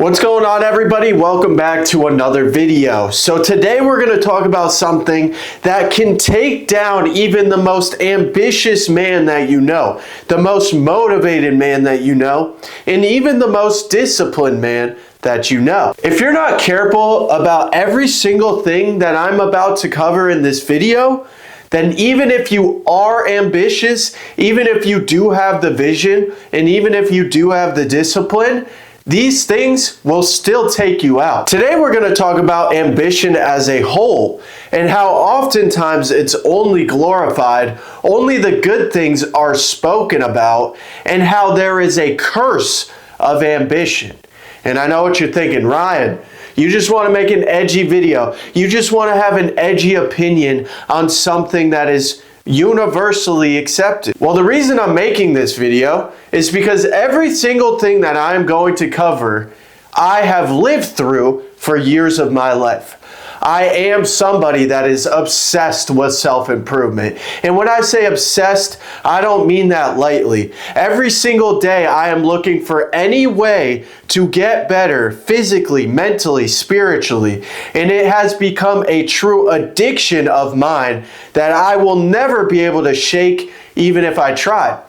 What's going on, everybody? Welcome back to another video. So today we're going to talk about something that can take down even the most ambitious man that you know, the most motivated man that you know, and even the most disciplined man that you know. If you're not careful about every single thing that I'm about to cover in this video, then even if you are ambitious, even if you do have the vision, and even if you do have the discipline, these things will still take you out. Today we're going to talk about ambition as a whole and how oftentimes it's only glorified, only the good things are spoken about, and how there is a curse of ambition. And I know what you're thinking, Ryan, you just want to make an edgy video. You just want to have an edgy opinion on something that is universally accepted. Well, the reason I'm making this video is because every single thing that I'm going to cover, I have lived through for years of my life. I am somebody that is obsessed with self-improvement. And when I say obsessed, I don't mean that lightly. Every single day I am looking for any way to get better physically, mentally, spiritually. And it has become a true addiction of mine that I will never be able to shake even if I try.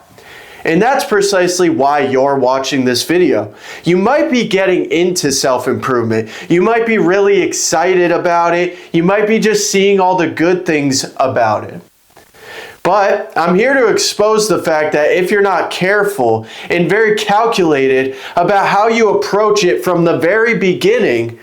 And that's precisely why you're watching this video. You might be getting into self-improvement. You might be really excited about it. You might be just seeing all the good things about it. But I'm here to expose the fact that if you're not careful and very calculated about how you approach it from the very beginning,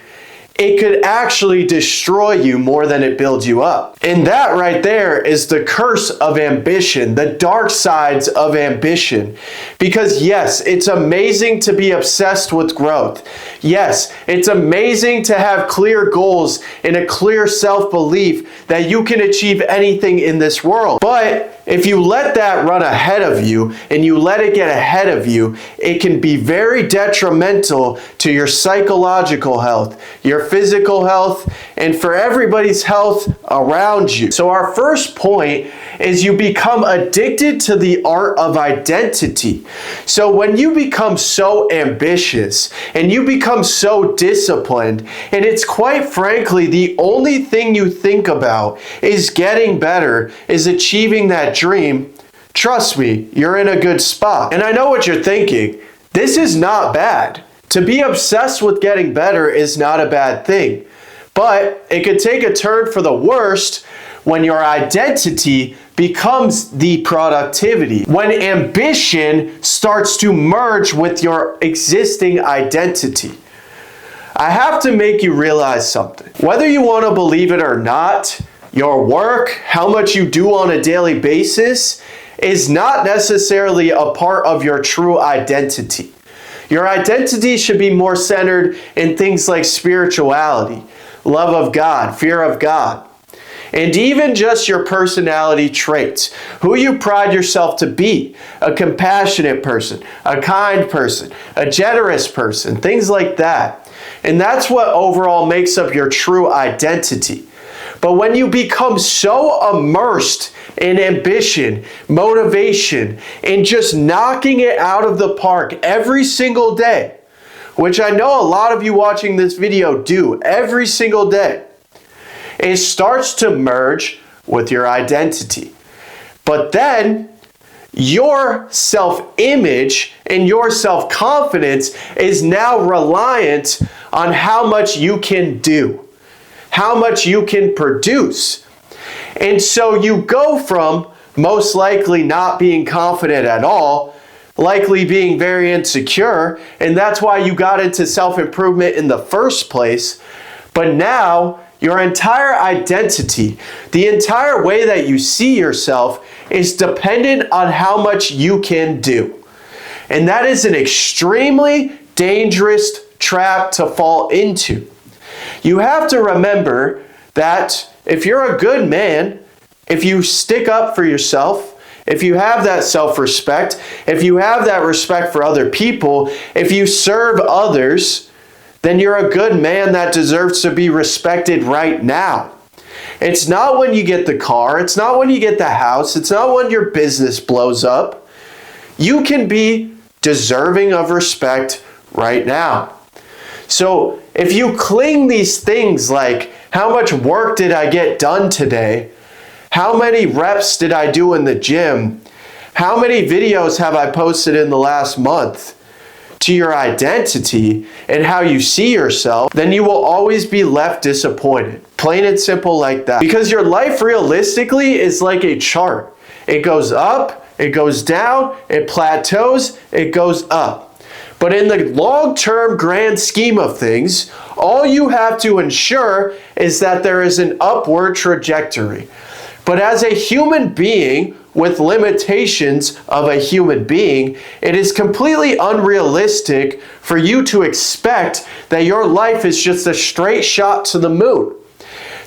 it could actually destroy you more than it builds you up. And that right there is the curse of ambition, the dark sides of ambition. Because yes, it's amazing to be obsessed with growth. Yes, it's amazing to have clear goals and a clear self-belief that you can achieve anything in this world. But if you let that run ahead of you and you let it get ahead of you, it can be very detrimental to your psychological health, your physical health, and for everybody's health around you. So our first point is you become addicted to the art of identity. So when you become so ambitious and you become so disciplined, and it's quite frankly the only thing you think about is getting better, is achieving that dream, trust me, you're in a good spot. And I know what you're thinking. This is not bad. To be obsessed with getting better is not a bad thing. But it could take a turn for the worst when your identity becomes the productivity. When ambition starts to merge with your existing identity. I have to make you realize something. Whether you want to believe it or not, your work, how much you do on a daily basis, is not necessarily a part of your true identity. Your identity should be more centered in things like spirituality, love of God, fear of God, and even just your personality traits, who you pride yourself to be, a compassionate person, a kind person, a generous person, things like that. And that's what overall makes up your true identity. But when you become so immersed in ambition, motivation, and just knocking it out of the park every single day, which I know a lot of you watching this video do every single day, it starts to merge with your identity. But then your self-image and your self-confidence is now reliant on how much you can do, how much you can produce. And so you go from most likely not being confident at all, likely being very insecure, and that's why you got into self-improvement in the first place. But now your entire identity, the entire way that you see yourself, is dependent on how much you can do. And that is an extremely dangerous trap to fall into. You have to remember that if you're a good man, if you stick up for yourself, if you have that self-respect, if you have that respect for other people, if you serve others, then you're a good man that deserves to be respected right now. It's not when you get the car, it's not when you get the house, it's not when your business blows up. You can be deserving of respect right now. So if you cling these things like, how much work did I get done today? How many reps did I do in the gym? How many videos have I posted in the last month? To your identity and how you see yourself, then you will always be left disappointed. Plain and simple like that. Because your life realistically is like a chart. It goes up, it goes down, it plateaus, it goes up. But in the long-term grand scheme of things, all you have to ensure is that there is an upward trajectory. But as a human being, with limitations of a human being, it is completely unrealistic for you to expect that your life is just a straight shot to the moon.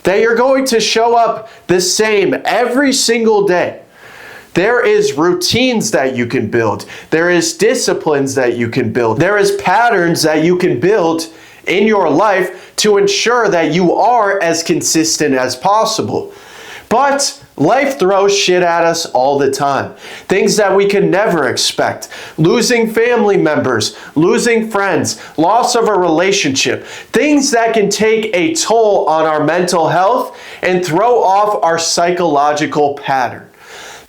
That you're going to show up the same every single day. There is routines that you can build. There is disciplines that you can build. There is patterns that you can build in your life to ensure that you are as consistent as possible. But life throws shit at us all the time. Things that we can never expect. Losing family members, losing friends, loss of a relationship. Things that can take a toll on our mental health and throw off our psychological pattern.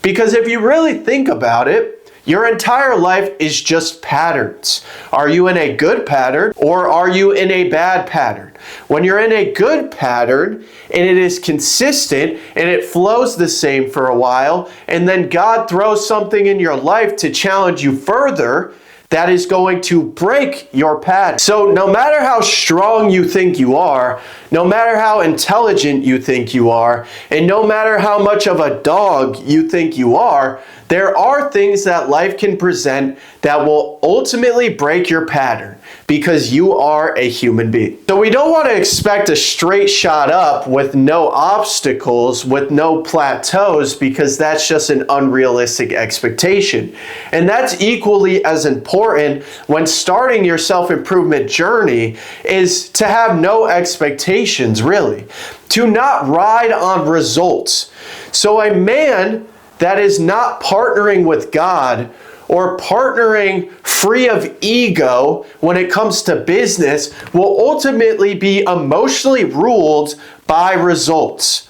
Because if you really think about it, your entire life is just patterns. Are you in a good pattern or are you in a bad pattern? When you're in a good pattern and it is consistent and it flows the same for a while, and then God throws something in your life to challenge you further, that is going to break your pattern. So no matter how strong you think you are, no matter how intelligent you think you are, and no matter how much of a dog you think you are, there are things that life can present that will ultimately break your pattern because you are a human being. So we don't want to expect a straight shot up with no obstacles, with no plateaus, because that's just an unrealistic expectation. And that's equally as important when starting your self-improvement journey, is to have no expectations, really. To not ride on results. So a man that is not partnering with God or partnering free of ego when it comes to business will ultimately be emotionally ruled by results.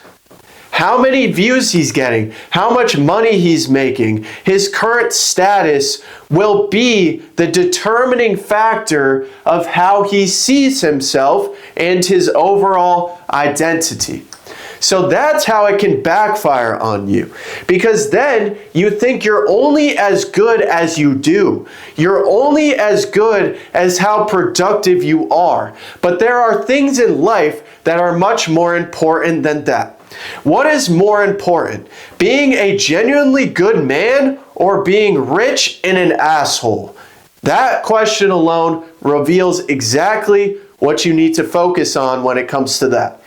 How many views he's getting, how much money he's making, his current status will be the determining factor of how he sees himself and his overall identity. So that's how it can backfire on you, because then you think you're only as good as you do. You're only as good as how productive you are. But there are things in life that are much more important than that. What is more important? Being a genuinely good man or being rich and an asshole? That question alone reveals exactly what you need to focus on when it comes to that.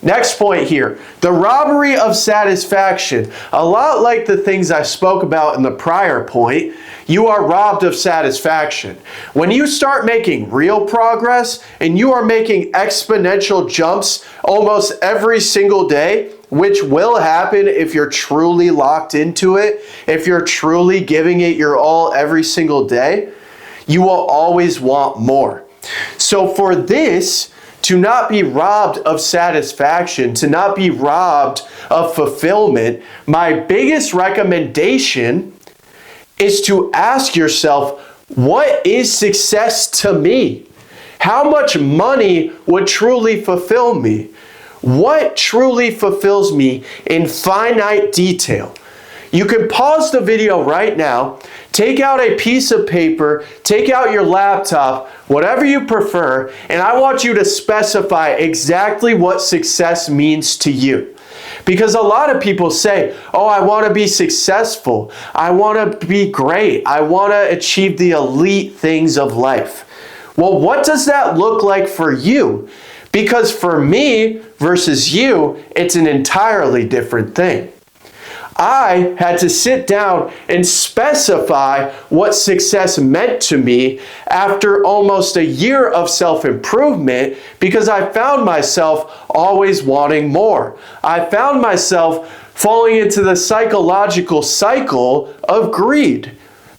Next point here, the robbery of satisfaction. A lot like the things I spoke about in the prior point, you are robbed of satisfaction. When you start making real progress and you are making exponential jumps almost every single day, which will happen if you're truly locked into it, if you're truly giving it your all every single day, you will always want more. So for this, to not be robbed of satisfaction, to not be robbed of fulfillment, my biggest recommendation is to ask yourself, what is success to me? How much money would truly fulfill me? What truly fulfills me in finite detail? You can pause the video right now, take out a piece of paper, take out your laptop, whatever you prefer, and I want you to specify exactly what success means to you. Because a lot of people say, oh, I want to be successful, I want to be great, I want to achieve the elite things of life. Well, what does that look like for you? Because for me versus you, it's an entirely different thing. I had to sit down and specify what success meant to me after almost a year of self-improvement, because I found myself always wanting more. I found myself falling into the psychological cycle of greed,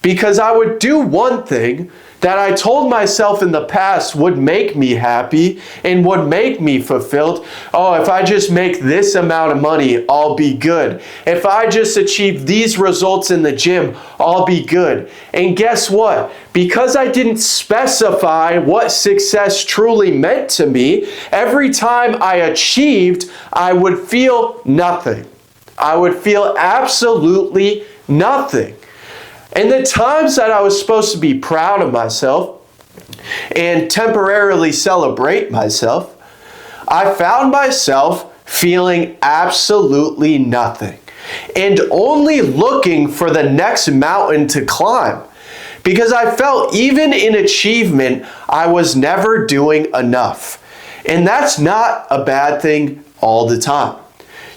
because I would do one thing, that I told myself in the past would make me happy and would make me fulfilled. Oh, if I just make this amount of money, I'll be good. If I just achieve these results in the gym, I'll be good. And guess what? Because I didn't specify what success truly meant to me, every time I achieved, I would feel nothing. I would feel absolutely nothing. And the times that I was supposed to be proud of myself and temporarily celebrate myself, I found myself feeling absolutely nothing and only looking for the next mountain to climb, because I felt even in achievement, I was never doing enough. And that's not a bad thing all the time.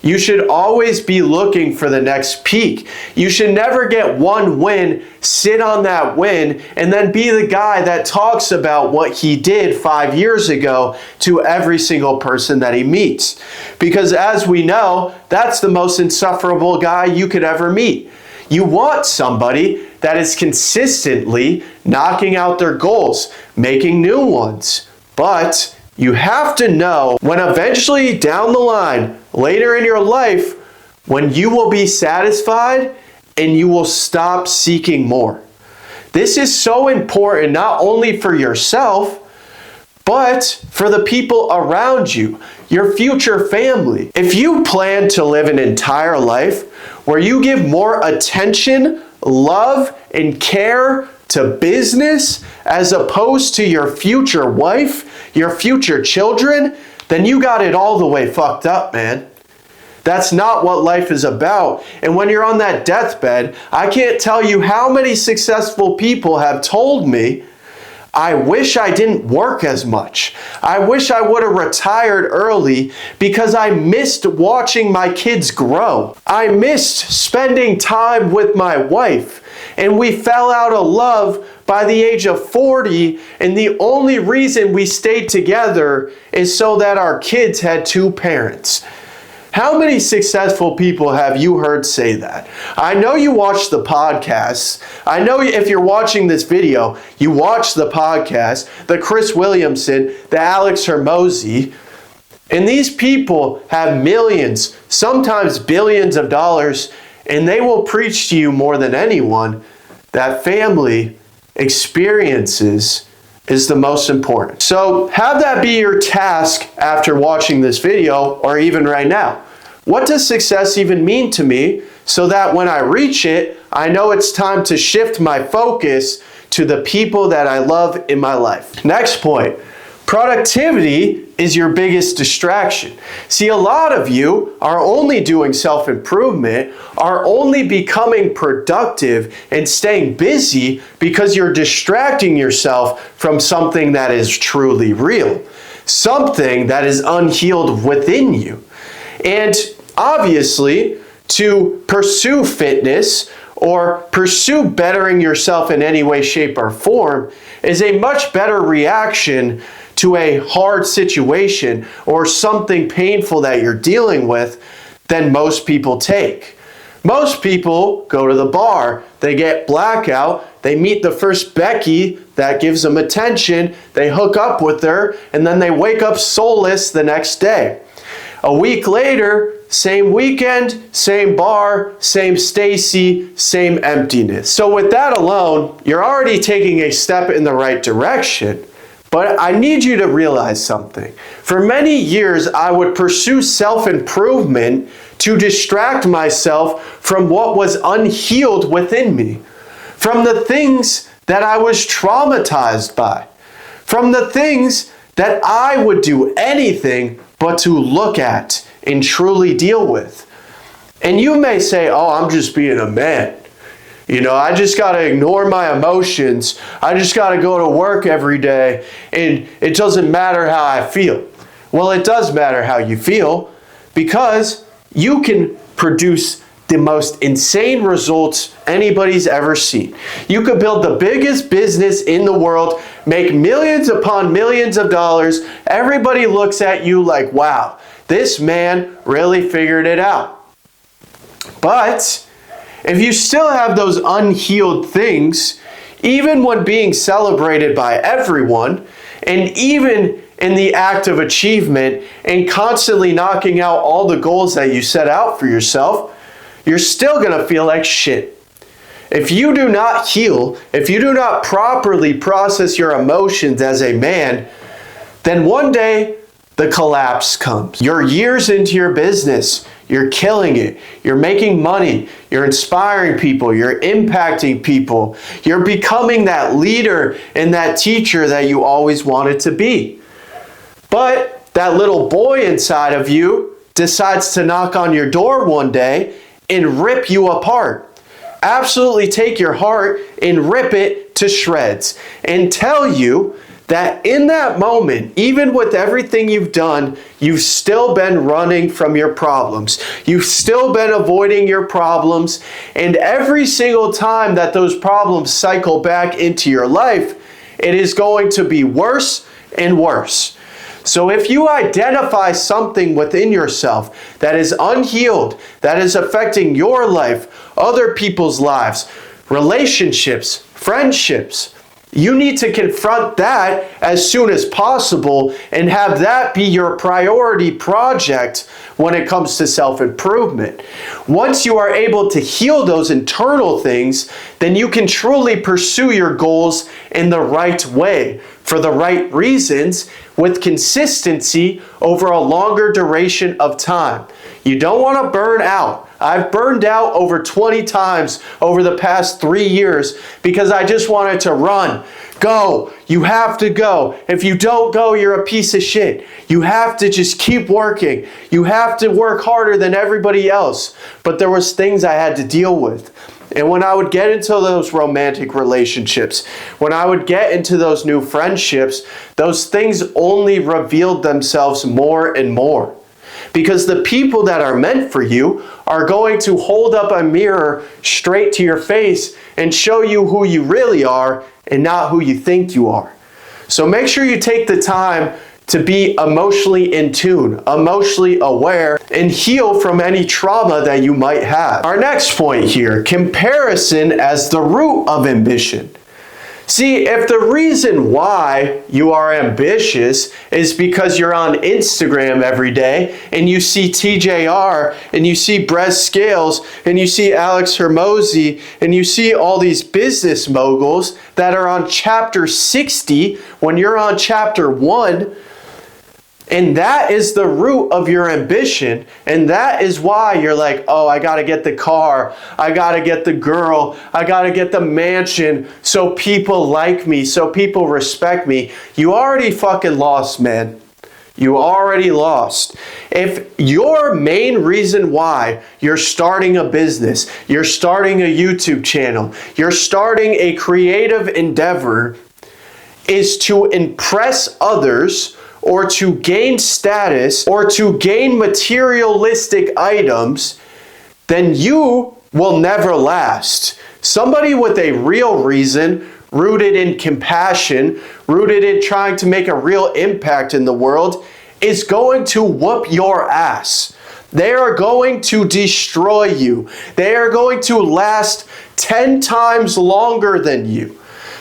You should always be looking for the next peak. You should never get one win, sit on that win, and then be the guy that talks about what he did 5 years ago to every single person that he meets. Because as we know, that's the most insufferable guy you could ever meet. You want somebody that is consistently knocking out their goals, making new ones. But you have to know when eventually down the line, later in your life, when you will be satisfied and you will stop seeking more. This is so important, not only for yourself, but for the people around you, your future family. If you plan to live an entire life where you give more attention, love, and care to business as opposed to your future wife, your future children, then you got it all the way fucked up, man. That's not what life is about. And when you're on that deathbed, I can't tell you how many successful people have told me, I wish I didn't work as much. I wish I would have retired early because I missed watching my kids grow. I missed spending time with my wife. And we fell out of love by the age of 40, and the only reason we stayed together is so that our kids had 2 parents. How many successful people have you heard say that? I know you watch the podcasts. I know if you're watching this video, you watch the podcast, the Chris Williamson, the Alex Hermosi, and these people have millions, sometimes billions of dollars, and they will preach to you more than anyone that family experiences is the most important. So have that be your task after watching this video, or even right now. What does success even mean to me, so that when I reach it, I know it's time to shift my focus to the people that I love in my life. Next point, productivity is your biggest distraction. See, a lot of you are only doing self-improvement, are only becoming productive and staying busy because you're distracting yourself from something that is truly real, something that is unhealed within you. And obviously, to pursue fitness or pursue bettering yourself in any way, shape, or form is a much better reaction to a hard situation or something painful that you're dealing with than most people take. Most people go to the bar, they get blackout, they meet the first Becky that gives them attention, they hook up with her, and then they wake up soulless the next day. A week later, same weekend, same bar, same Stacy, same emptiness. So with that alone, you're already taking a step in the right direction. But I need you to realize something. For many years, I would pursue self-improvement to distract myself from what was unhealed within me, from the things that I was traumatized by, from the things that I would do anything but to look at and truly deal with. And you may say, oh, I'm just being a man. You know, I just got to ignore my emotions. I just got to go to work every day, and it doesn't matter how I feel. Well, it does matter how you feel, because you can produce the most insane results anybody's ever seen. You could build the biggest business in the world, make millions upon millions of dollars. Everybody looks at you like, wow, this man really figured it out. But if you still have those unhealed things, even when being celebrated by everyone, and even in the act of achievement and constantly knocking out all the goals that you set out for yourself, you're still going to feel like shit. If you do not heal, if you do not properly process your emotions as a man, then one day the collapse comes. You're years into your business. You're killing it. You're making money. You're inspiring people. You're impacting people. You're becoming that leader and that teacher that you always wanted to be. But that little boy inside of you decides to knock on your door one day and rip you apart. Absolutely take your heart and rip it to shreds and tell you that in that moment, even with everything you've done, you've still been running from your problems. You've still been avoiding your problems. And every single time that those problems cycle back into your life, it is going to be worse and worse. So if you identify something within yourself that is unhealed, that is affecting your life, other people's lives, relationships, friendships, you need to confront that as soon as possible and have that be your priority project when it comes to self-improvement. Once you are able to heal those internal things, then you can truly pursue your goals in the right way, for the right reasons, with consistency over a longer duration of time. You don't want to burn out. I've burned out over 20 times over the past 3 years because I just wanted to run. Go. You have to go. If you don't go, you're a piece of shit. You have to just keep working. You have to work harder than everybody else. But there was things I had to deal with. And when I would get into those romantic relationships, when I would get into those new friendships, those things only revealed themselves more and more. Because the people that are meant for you are going to hold up a mirror straight to your face and show you who you really are and not who you think you are. So make sure you take the time to be emotionally in tune, emotionally aware, and heal from any trauma that you might have. Our next point here, comparison as the root of ambition. See, if the reason why you are ambitious is because you're on Instagram every day and you see TJR and you see Brez Scales and you see Alex Hermosi and you see all these business moguls that are on chapter 60 when you're on chapter 1, and that is the root of your ambition, and that is why you're like, oh, I gotta get the car, I gotta get the girl, I gotta get the mansion so people like me, so people respect me. You already fucking lost, man. You already lost. If your main reason why you're starting a business, you're starting a YouTube channel, you're starting a creative endeavor is to impress others, or to gain status, or to gain materialistic items, then you will never last. Somebody with a real reason, rooted in compassion, rooted in trying to make a real impact in the world, is going to whoop your ass. They are going to destroy you. They are going to last 10 times longer than you.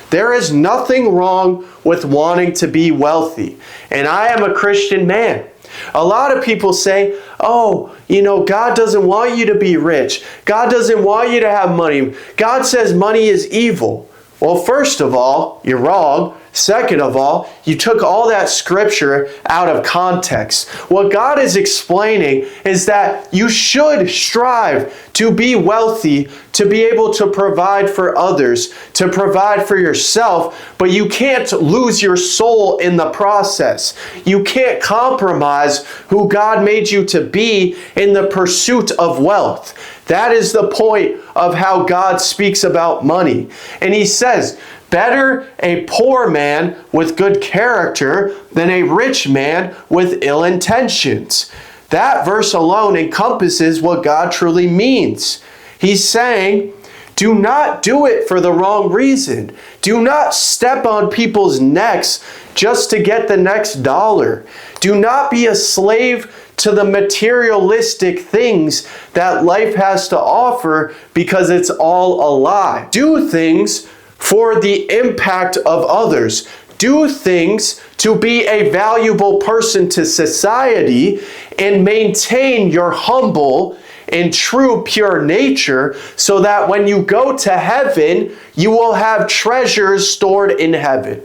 There is nothing wrong with wanting to be wealthy. And I am a Christian man. A lot of people say, oh, you know, God doesn't want you to be rich. God doesn't want you to have money. God says money is evil. Well, first of all, you're wrong. Second of all, you took all that scripture out of context. What God is explaining is that you should strive to be wealthy, to be able to provide for others, to provide for yourself, but you can't lose your soul in the process. You can't compromise who God made you to be in the pursuit of wealth. That is the point of how God speaks about money. And he says, better a poor man with good character than a rich man with ill intentions. That verse alone encompasses what God truly means. He's saying, do not do it for the wrong reason. Do not step on people's necks just to get the next dollar. Do not be a slave to the materialistic things that life has to offer because it's all a lie. Do things for the impact of others. Do things to be a valuable person to society and maintain your humble and true pure nature so that when you go to heaven, you will have treasures stored in heaven.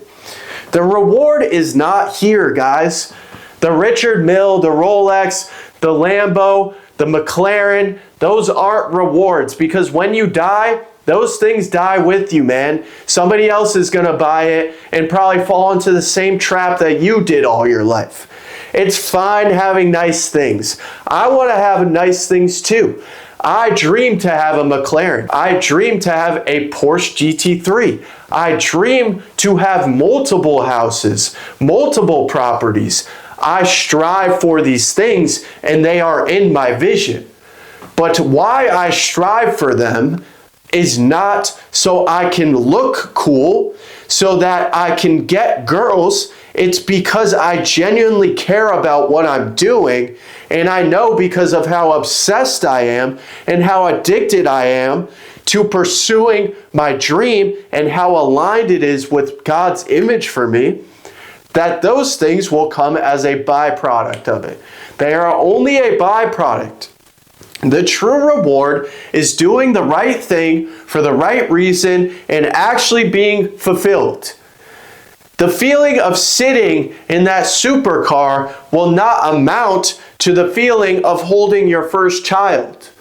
The reward is not here, guys. The Richard Mille, the Rolex, the Lambo, the McLaren, those aren't rewards, because when you die, those things die with you, man. Somebody else is going to buy it and probably fall into the same trap that you did all your life. It's fine having nice things. I want to have nice things too. I dream to have a McLaren. I dream to have a Porsche GT3. I dream to have multiple houses, multiple properties. I strive for these things and they are in my vision. But why I strive for them is not so I can look cool, so that I can get girls. It's because I genuinely care about what I'm doing, and I know because of how obsessed I am and how addicted I am to pursuing my dream and how aligned it is with God's image for me, that those things will come as a byproduct of it. They are only a byproduct. The true reward is doing the right thing for the right reason and actually being fulfilled. The feeling of sitting in that supercar will not amount to the feeling of holding your first child.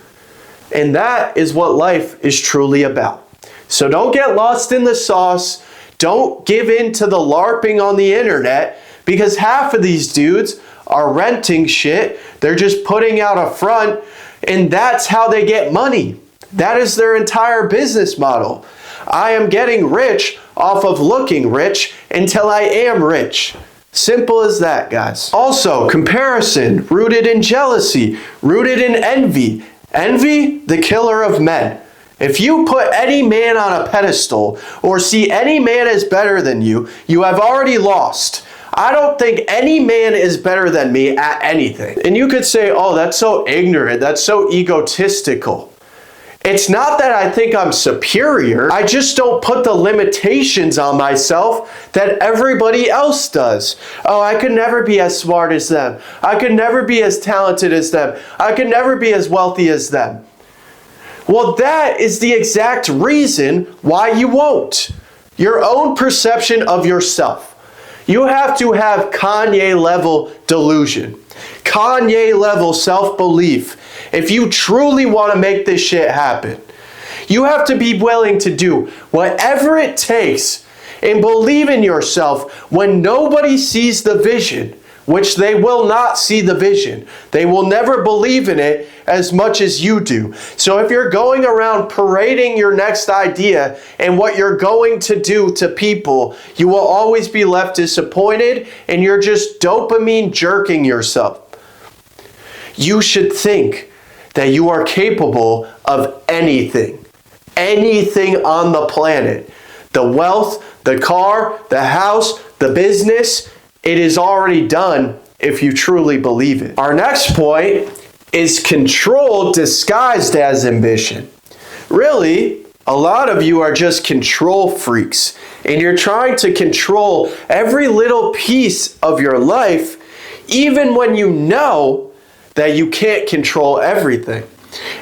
And that is what life is truly about. So don't get lost in the sauce. Don't give in to the LARPing on the internet, because half of these dudes are renting shit. They're just putting out a front, and that's how they get money. That is their entire business model. I am getting rich off of looking rich until I am rich. Simple as that, guys. Also, comparison, rooted in jealousy, rooted in envy. Envy, the killer of men. If you put any man on a pedestal or see any man as better than you, you have already lost. I don't think any man is better than me at anything. And you could say, oh, that's so ignorant, that's so egotistical. It's not that I think I'm superior. I just don't put the limitations on myself that everybody else does. Oh, I could never be as smart as them. I could never be as talented as them. I could never be as wealthy as them. Well, that is the exact reason why you won't. Your own perception of yourself. You have to have Kanye level delusion. Kanye level self-belief. If you truly want to make this shit happen, you have to be willing to do whatever it takes and believe in yourself when nobody sees the vision, which they will not see the vision. They will never believe in it as much as you do. So if you're going around parading your next idea and what you're going to do to people, you will always be left disappointed and you're just dopamine jerking yourself. You should think that you are capable of anything. Anything on the planet. The wealth, the car, the house, the business, it is already done if you truly believe it. Our next point is control disguised as ambition. Really, a lot of you are just control freaks, and you're trying to control every little piece of your life, even when you know that you can't control everything.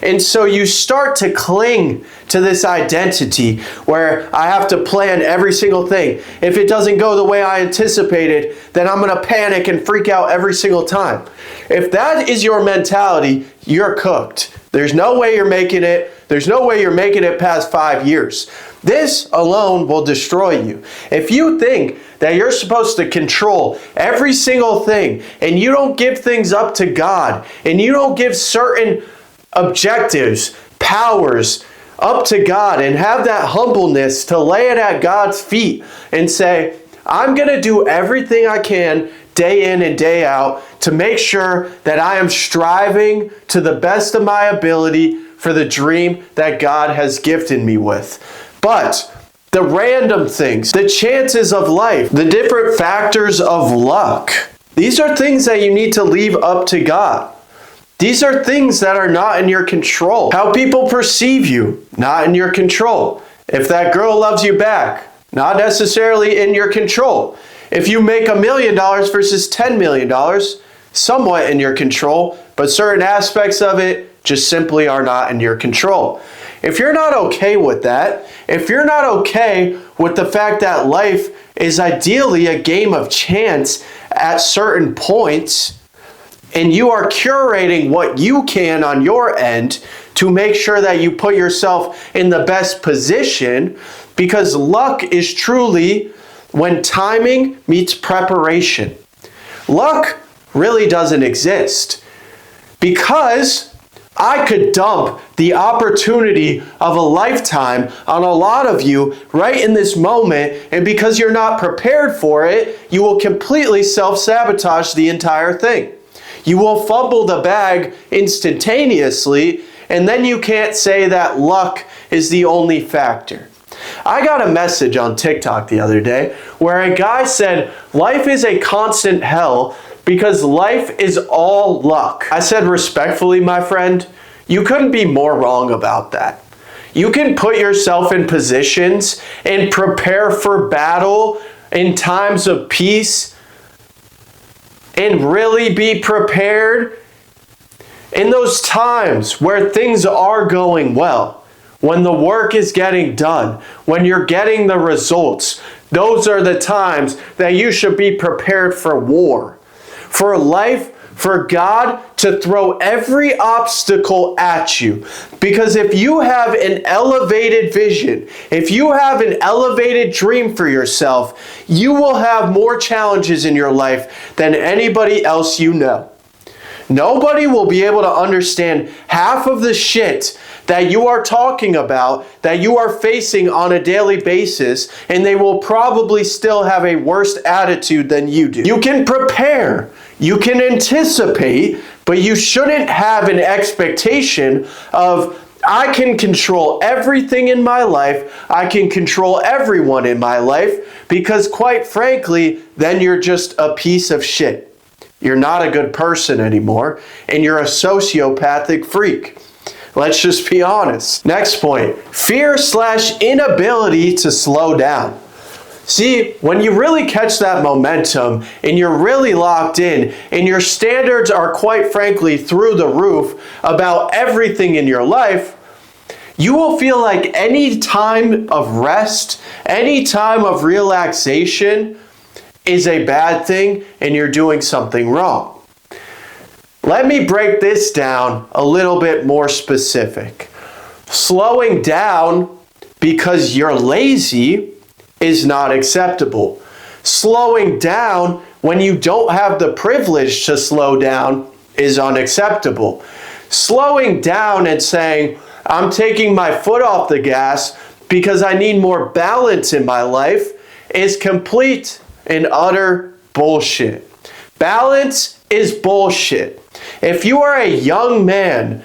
And so you start to cling to this identity where I have to plan every single thing. If it doesn't go the way I anticipated, then I'm going to panic and freak out every single time. If that is your mentality, you're cooked. There's no way you're making it. There's no way you're making it past 5 years. This alone will destroy you. If you think that you're supposed to control every single thing and you don't give things up to God and you don't give certain objectives, powers up to God and have that humbleness to lay it at God's feet and say, I'm going to do everything I can day in and day out to make sure that I am striving to the best of my ability for the dream that God has gifted me with. But the random things, the chances of life, the different factors of luck, these are things that you need to leave up to God. These are things that are not in your control. How people perceive you, not in your control. If that girl loves you back, not necessarily in your control. If you make $1 million versus $10 million, somewhat in your control, but certain aspects of it just simply are not in your control. If you're not okay with that, if you're not okay with the fact that life is ideally a game of chance at certain points, and you are curating what you can on your end to make sure that you put yourself in the best position, because luck is truly when timing meets preparation. Luck really doesn't exist, because I could dump the opportunity of a lifetime on a lot of you right in this moment, and because you're not prepared for it, you will completely self-sabotage the entire thing. You will fumble the bag instantaneously, and then you can't say that luck is the only factor. I got a message on TikTok the other day where a guy said, life is a constant hell because life is all luck. I said, respectfully, my friend, you couldn't be more wrong about that. You can put yourself in positions and prepare for battle in times of peace and really be prepared in those times where things are going well. When the work is getting done, when you're getting the results, those are the times that you should be prepared for war, for life, for God to throw every obstacle at you. Because if you have an elevated vision, if you have an elevated dream for yourself, you will have more challenges in your life than anybody else you know. Nobody will be able to understand half of the shit that you are talking about, that you are facing on a daily basis, and they will probably still have a worse attitude than you do. You can prepare, you can anticipate, but you shouldn't have an expectation of, I can control everything in my life, I can control everyone in my life, because quite frankly, then you're just a piece of shit. You're not a good person anymore, and you're a sociopathic freak. Let's just be honest. Next point, fear/inability to slow down. See, when you really catch that momentum and you're really locked in and your standards are quite frankly through the roof about everything in your life, you will feel like any time of rest, any time of relaxation is a bad thing and you're doing something wrong. Let me break this down a little bit more specific. Slowing down because you're lazy is not acceptable. Slowing down when you don't have the privilege to slow down is unacceptable. Slowing down and saying, I'm taking my foot off the gas because I need more balance in my life is complete and utter bullshit. Balance is bullshit. If you are a young man,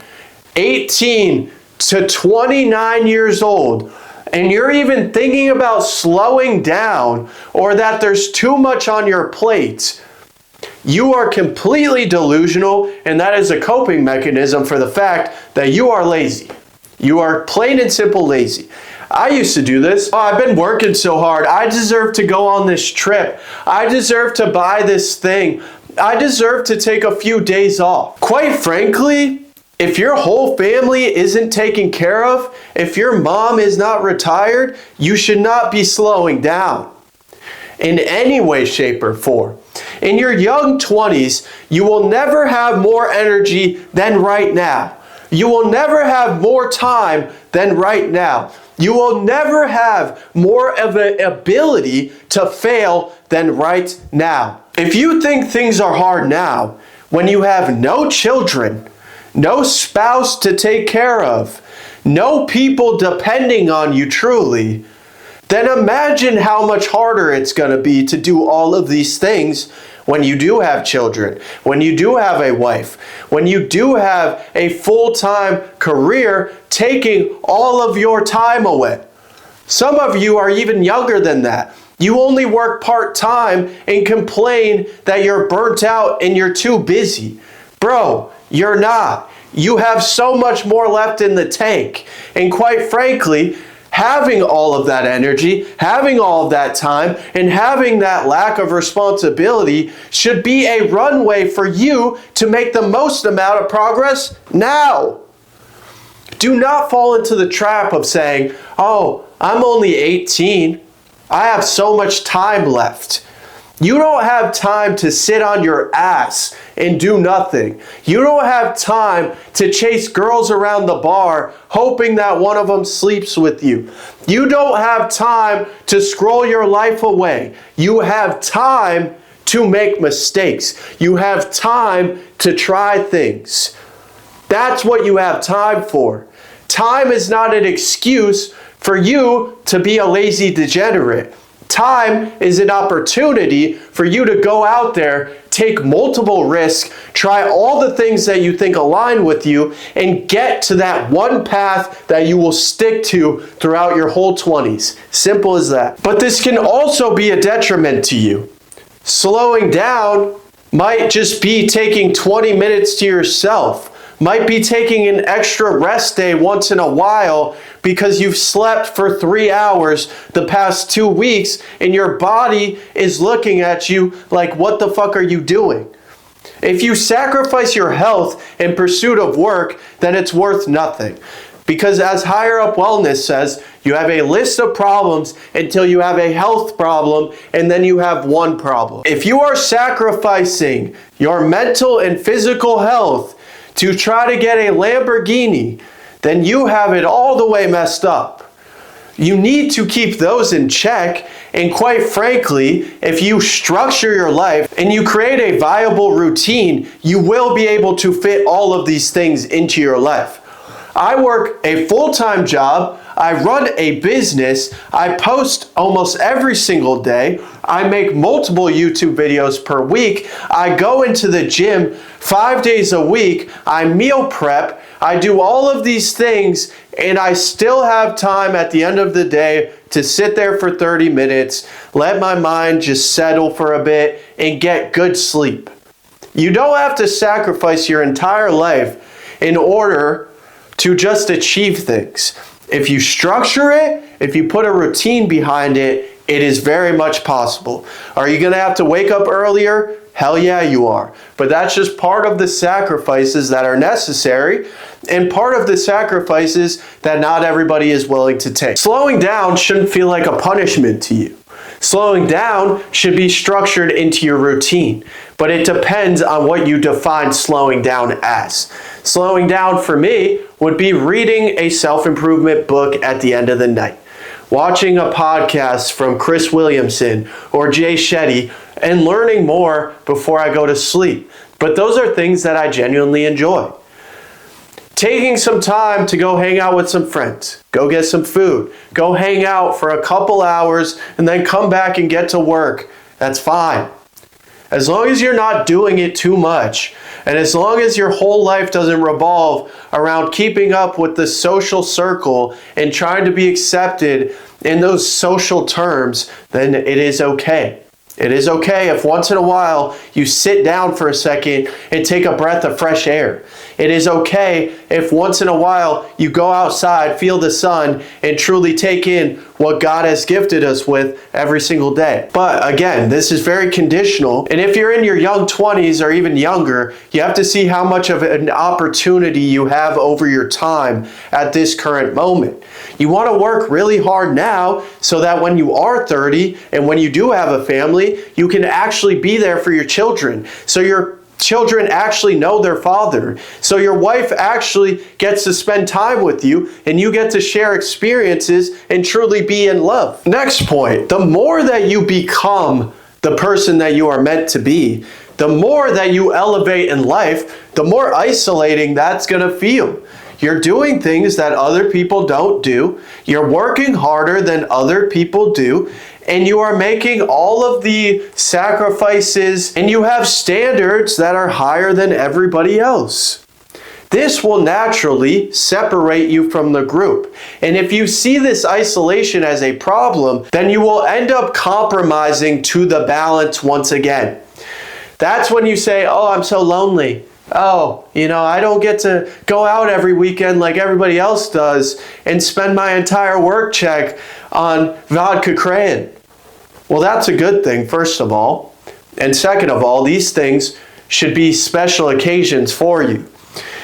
18 to 29 years old, and you're even thinking about slowing down or that there's too much on your plate, you are completely delusional, and that is a coping mechanism for the fact that you are lazy. You are plain and simple lazy. I used to do this. Oh, I've been working so hard. I deserve to go on this trip. I deserve to buy this thing. I deserve to take a few days off. Quite frankly, if your whole family isn't taken care of, if your mom is not retired, you should not be slowing down in any way, shape, or form. In your young 20s, you will never have more energy than right now. You will never have more time than right now. You will never have more of an ability to fail than right now. If you think things are hard now, when you have no children, no spouse to take care of, no people depending on you truly, then imagine how much harder it's going to be to do all of these things when you do have children, when you do have a wife, when you do have a full-time career taking all of your time away. Some of you are even younger than that. You only work part-time and complain that you're burnt out and you're too busy. Bro, you're not. You have so much more left in the tank. And quite frankly, Having all of that energy, having all of that time, and having that lack of responsibility should be a runway for you to make the most amount of progress now. Do not fall into the trap of saying, oh, I'm only 18. I have so much time left. You don't have time to sit on your ass and do nothing. You don't have time to chase girls around the bar hoping that one of them sleeps with you. You don't have time to scroll your life away. You have time to make mistakes. You have time to try things. That's what you have time for. Time is not an excuse for you to be a lazy degenerate. Time is an opportunity for you to go out there, take multiple risks, try all the things that you think align with you, and get to that one path that you will stick to throughout your whole 20s. Simple as that. But this can also be a detriment to you. Slowing down might just be taking 20 minutes to yourself. Might be taking an extra rest day once in a while because you've slept for 3 hours the past 2 weeks and your body is looking at you like, what the fuck are you doing? If you sacrifice your health in pursuit of work, then it's worth nothing. Because as Higher Up Wellness says, you have a list of problems until you have a health problem, and then you have one problem. If you are sacrificing your mental and physical health to try to get a Lamborghini, then you have it all the way messed up. You need to keep those in check, and quite frankly, if you structure your life and you create a viable routine, you will be able to fit all of these things into your life. I work a full-time job, I run a business, I post almost every single day, I make multiple YouTube videos per week, I go into the gym 5 days a week, I meal prep, I do all of these things, and I still have time at the end of the day to sit there for 30 minutes, let my mind just settle for a bit, and get good sleep. You don't have to sacrifice your entire life in order to just achieve things. If you structure it, if you put a routine behind it, it is very much possible. Are you going to have to wake up earlier? Hell yeah, you are. But that's just part of the sacrifices that are necessary and part of the sacrifices that not everybody is willing to take. Slowing down shouldn't feel like a punishment to you. Slowing down should be structured into your routine, but it depends on what you define slowing down as. Slowing down for me would be reading a self-improvement book at the end of the night, watching a podcast from Chris Williamson or Jay Shetty, and learning more before I go to sleep. But those are things that I genuinely enjoy. Taking some time to go hang out with some friends, go get some food, go hang out for a couple hours, and then come back and get to work, that's fine. As long as you're not doing it too much, and as long as your whole life doesn't revolve around keeping up with the social circle and trying to be accepted in those social terms, then it is okay. It is okay if once in a while you sit down for a second and take a breath of fresh air. It is okay if once in a while you go outside, feel the sun, and truly take in what God has gifted us with every single day. But again, this is very conditional. And if you're in your young 20s or even younger, you have to see how much of an opportunity you have over your time at this current moment. You want to work really hard now so that when you are 30 and when you do have a family, you can actually be there for your children. So your children actually know their father. So your wife actually gets to spend time with you and you get to share experiences and truly be in love. Next point, the more that you become the person that you are meant to be, the more that you elevate in life, the more isolating that's going to feel. You're doing things that other people don't do. You're working harder than other people do. And you are making all of the sacrifices and you have standards that are higher than everybody else. This will naturally separate you from the group. And if you see this isolation as a problem, then you will end up compromising to the balance once again. That's when you say, oh, I'm so lonely. Oh, I don't get to go out every weekend like everybody else does and spend my entire work check on vodka crayon. Well, that's a good thing, first of all. And second of all, these things should be special occasions for you.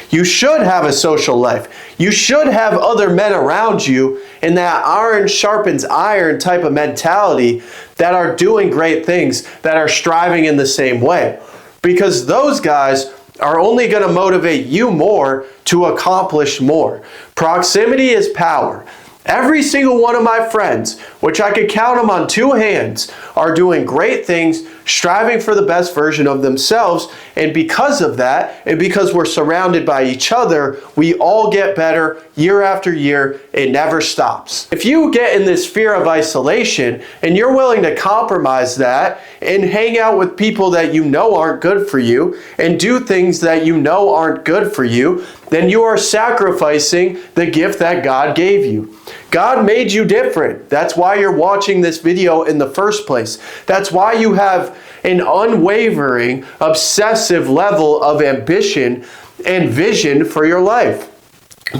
You should have a social life. You should have other men around you in that iron sharpens iron type of mentality that are doing great things, that are striving in the same way. Because those guys are only going to motivate you more to accomplish more. Proximity is power. Every single one of my friends, which I could count them on two hands, are doing great things, striving for the best version of themselves. And because of that, and because we're surrounded by each other, we all get better year after year. It never stops. If you get in this fear of isolation and you're willing to compromise that and hang out with people that you know aren't good for you and do things that you know aren't good for you, then you are sacrificing the gift that God gave you. God made you different. That's why you're watching this video in the first place. That's why you have an unwavering, obsessive level of ambition and vision for your life.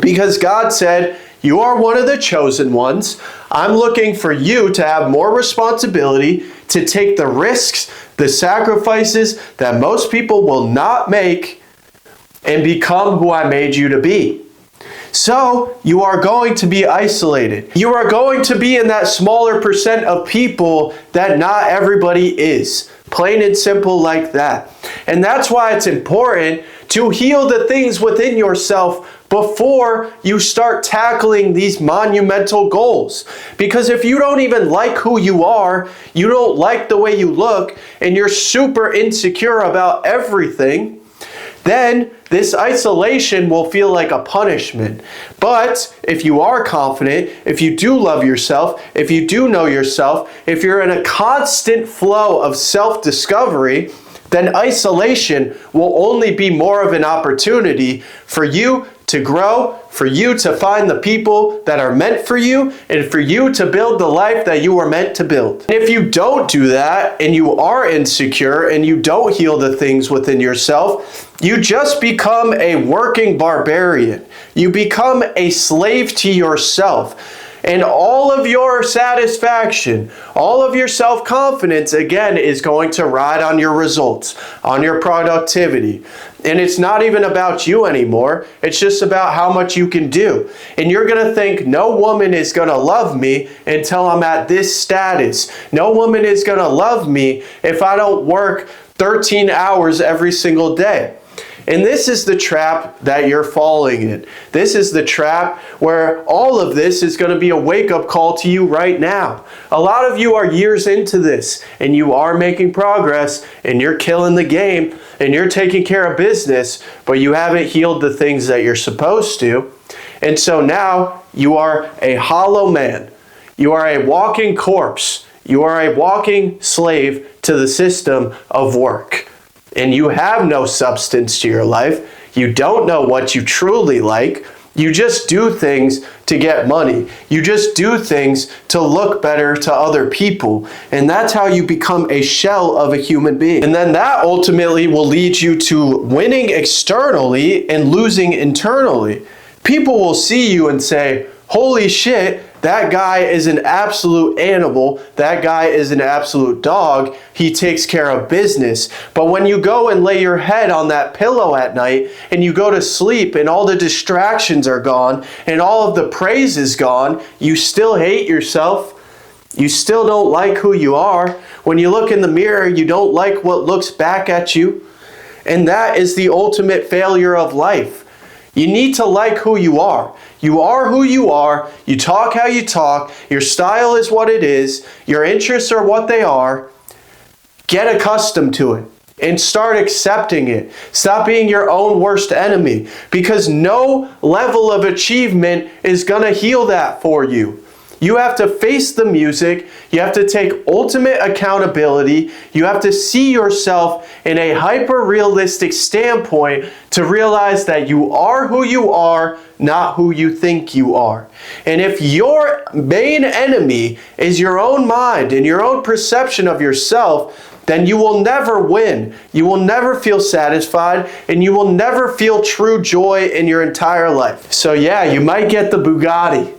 Because God said, you are one of the chosen ones. I'm looking for you to have more responsibility, to take the risks, the sacrifices that most people will not make, and become who I made you to be. So you are going to be isolated. You are going to be in that smaller percent of people that not everybody is. Plain and simple like that. And that's why it's important to heal the things within yourself before you start tackling these monumental goals. Because if you don't even like who you are, you don't like the way you look, and you're super insecure about everything, then this isolation will feel like a punishment. But if you are confident, if you do love yourself, if you do know yourself, if you're in a constant flow of self-discovery, then isolation will only be more of an opportunity for you to grow, for you to find the people that are meant for you, and for you to build the life that you were meant to build. And if you don't do that, and you are insecure, and you don't heal the things within yourself, you just become a working barbarian. You become a slave to yourself. And all of your satisfaction, all of your self-confidence, again, is going to ride on your results, on your productivity. And it's not even about you anymore. It's just about how much you can do. And you're going to think, no woman is going to love me until I'm at this status. No woman is going to love me if I don't work 13 hours every single day. And this is the trap that you're falling in. This is the trap where all of this is going to be a wake-up call to you right now. A lot of you are years into this, and you are making progress, and you're killing the game, and you're taking care of business, but you haven't healed the things that you're supposed to. And so now you are a hollow man. You are a walking corpse. You are a walking slave to the system of work. And you have no substance to your life. You don't know what you truly like. You just do things to get money. You just do things to look better to other people. And that's how you become a shell of a human being. And then that ultimately will lead you to winning externally and losing internally. People will see you and say, holy shit, that guy is an absolute animal. That guy is an absolute dog. He takes care of business. But when you go and lay your head on that pillow at night and you go to sleep and all the distractions are gone and all of the praise is gone, you still hate yourself. You still don't like who you are. When you look in the mirror, you don't like what looks back at you. And that is the ultimate failure of life. You need to like who you are. You are who you are. You talk how you talk. Your style is what it is. Your interests are what they are. Get accustomed to it and start accepting it. Stop being your own worst enemy, because no level of achievement is going to heal that for you. You have to face the music. You have to take ultimate accountability. You have to see yourself in a hyper-realistic standpoint to realize that you are who you are, not who you think you are. And if your main enemy is your own mind and your own perception of yourself, then you will never win. You will never feel satisfied, and you will never feel true joy in your entire life. So yeah, you might get the Bugatti,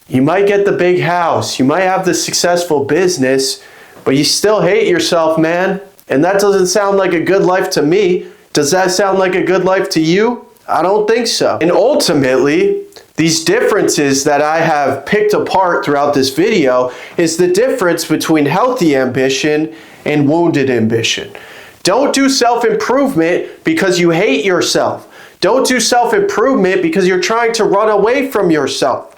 you might get the big house, you might have the successful business, but you still hate yourself, man. And that doesn't sound like a good life to me. Does that sound like a good life to you? I don't think so. And ultimately, these differences that I have picked apart throughout this video is the difference between healthy ambition and wounded ambition. Don't do self-improvement because you hate yourself. Don't do self-improvement because you're trying to run away from yourself.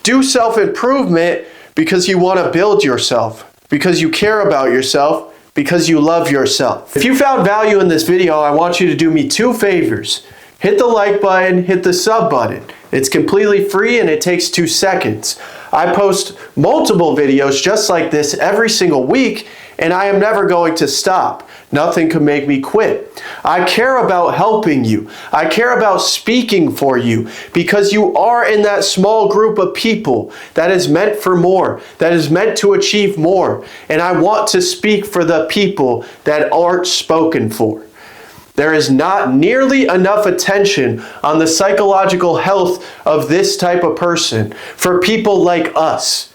Do self-improvement because you want to build yourself, because you care about yourself, because you love yourself. If you found value in this video, I want you to do me 2 favors. Hit the like button, hit the sub button. It's completely free and it takes 2 seconds. I post multiple videos just like this every single week, and I am never going to stop. Nothing can make me quit. I care about helping you. I care about speaking for you because you are in that small group of people that is meant for more, that is meant to achieve more. And I want to speak for the people that aren't spoken for. There is not nearly enough attention on the psychological health of this type of person for people like us.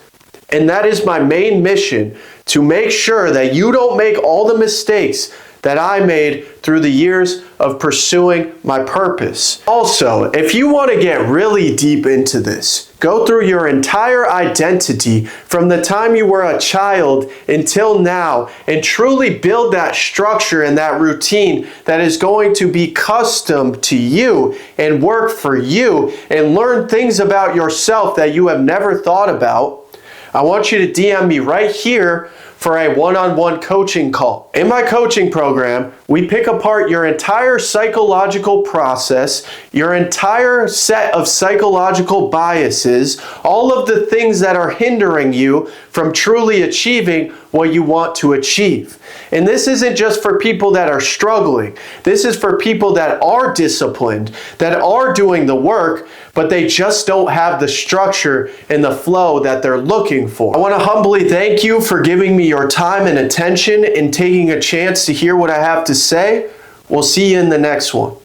And that is my main mission, to make sure that you don't make all the mistakes that I made through the years of pursuing my purpose. Also, if you want to get really deep into this, go through your entire identity from the time you were a child until now and truly build that structure and that routine that is going to be custom to you and work for you, and learn things about yourself that you have never thought about. I want you to DM me right here for a one-on-one coaching call. In my coaching program, we pick apart your entire psychological process, your entire set of psychological biases, all of the things that are hindering you from truly achieving what you want to achieve. And this isn't just for people that are struggling. This is for people that are disciplined, that are doing the work, but they just don't have the structure and the flow that they're looking for. I want to humbly thank you for giving me your time and attention and taking a chance to hear what I have to say. We'll see you in the next one.